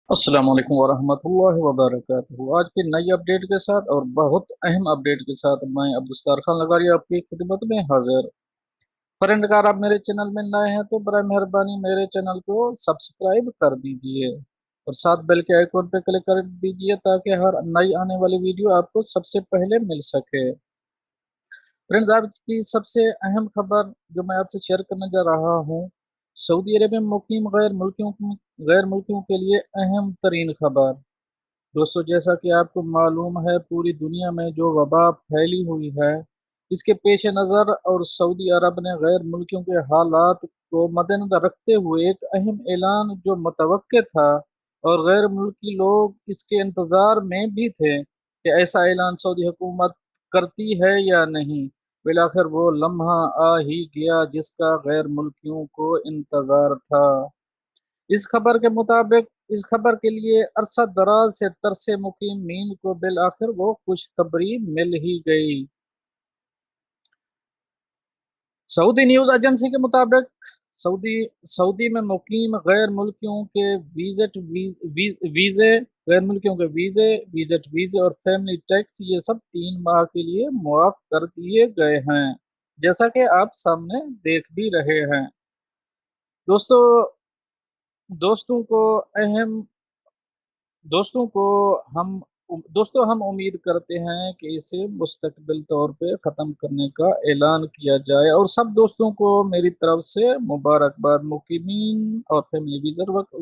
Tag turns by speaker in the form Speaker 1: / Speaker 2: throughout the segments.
Speaker 1: अस्सलाम वालेकुम वरहमतुल्लाहि वबरकातुहू। आज की नई अपडेट के साथ और बहुत अहम अपडेट के साथ मैं अब्दुस्तार खान लगारी आपकी खिदमत में हाजिर। फ्रेंड, अगर आप मेरे चैनल में नए हैं तो बराए मेहरबानी मेरे चैनल को सब्सक्राइब कर दीजिए और साथ बेल के आइकॉन पे क्लिक कर दीजिए ताकि हर नई आने वाली वीडियो आपको सबसे पहले मिल सके। फ्रेंड्स, आज की सबसे अहम खबर जो मैं आपसे शेयर करने जा रहा हूँ, सऊदी अरब में मुकीम गैर मुल्कियों के लिए अहम तरीन खबर। दोस्तों, जैसा कि आपको मालूम है, पूरी दुनिया में जो वबा फैली हुई है, इसके पेश नज़र और सऊदी अरब ने गैर मुल्कियों के हालात को मद्देनजर रखते हुए एक अहम ऐलान जो मुतवक्के था और गैर मुल्की लोग इसके इंतज़ार में भी थे कि ऐसा ऐलान सऊदी हुकूमत करती है या नहीं। बिलाखिर वो लम्हा आ ही गया जिसका गैर मुल्कियों को इंतज़ार था। इस खबर के लिए अरसा दराज से तरसे मुकीमीन को बिल-आखिर वो खुशखबरी मिल ही गई। सऊदी न्यूज़ एजेंसी के मुताबिक सऊदी सऊदी में मुकीम गैर मुल्कियों के वीज़े गैर मुल्कियों के विजिट वीज़े और फैमिली टैक्स ये सब 3 माह के लिए मुआफ़ कर दिए गए हैं, जैसा कि आप सामने देख भी रहे हैं। दोस्तों दोस्तों को अहम दोस्तों को हम दोस्तों, हम उम्मीद करते हैं कि इसे मुस्तक़बिल तौर पे ख़त्म करने का ऐलान किया जाए और सब दोस्तों को मेरी तरफ से मुबारकबाद। मुकीमीन और फैमिली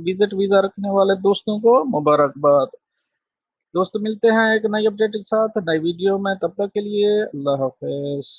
Speaker 1: विज़िट वीज़ा रखने वाले दोस्तों को मुबारकबाद। दोस्तों, मिलते हैं एक नई अपडेट के साथ नई वीडियो में, तब तक के लिए अल्लाह हाफ़िज़।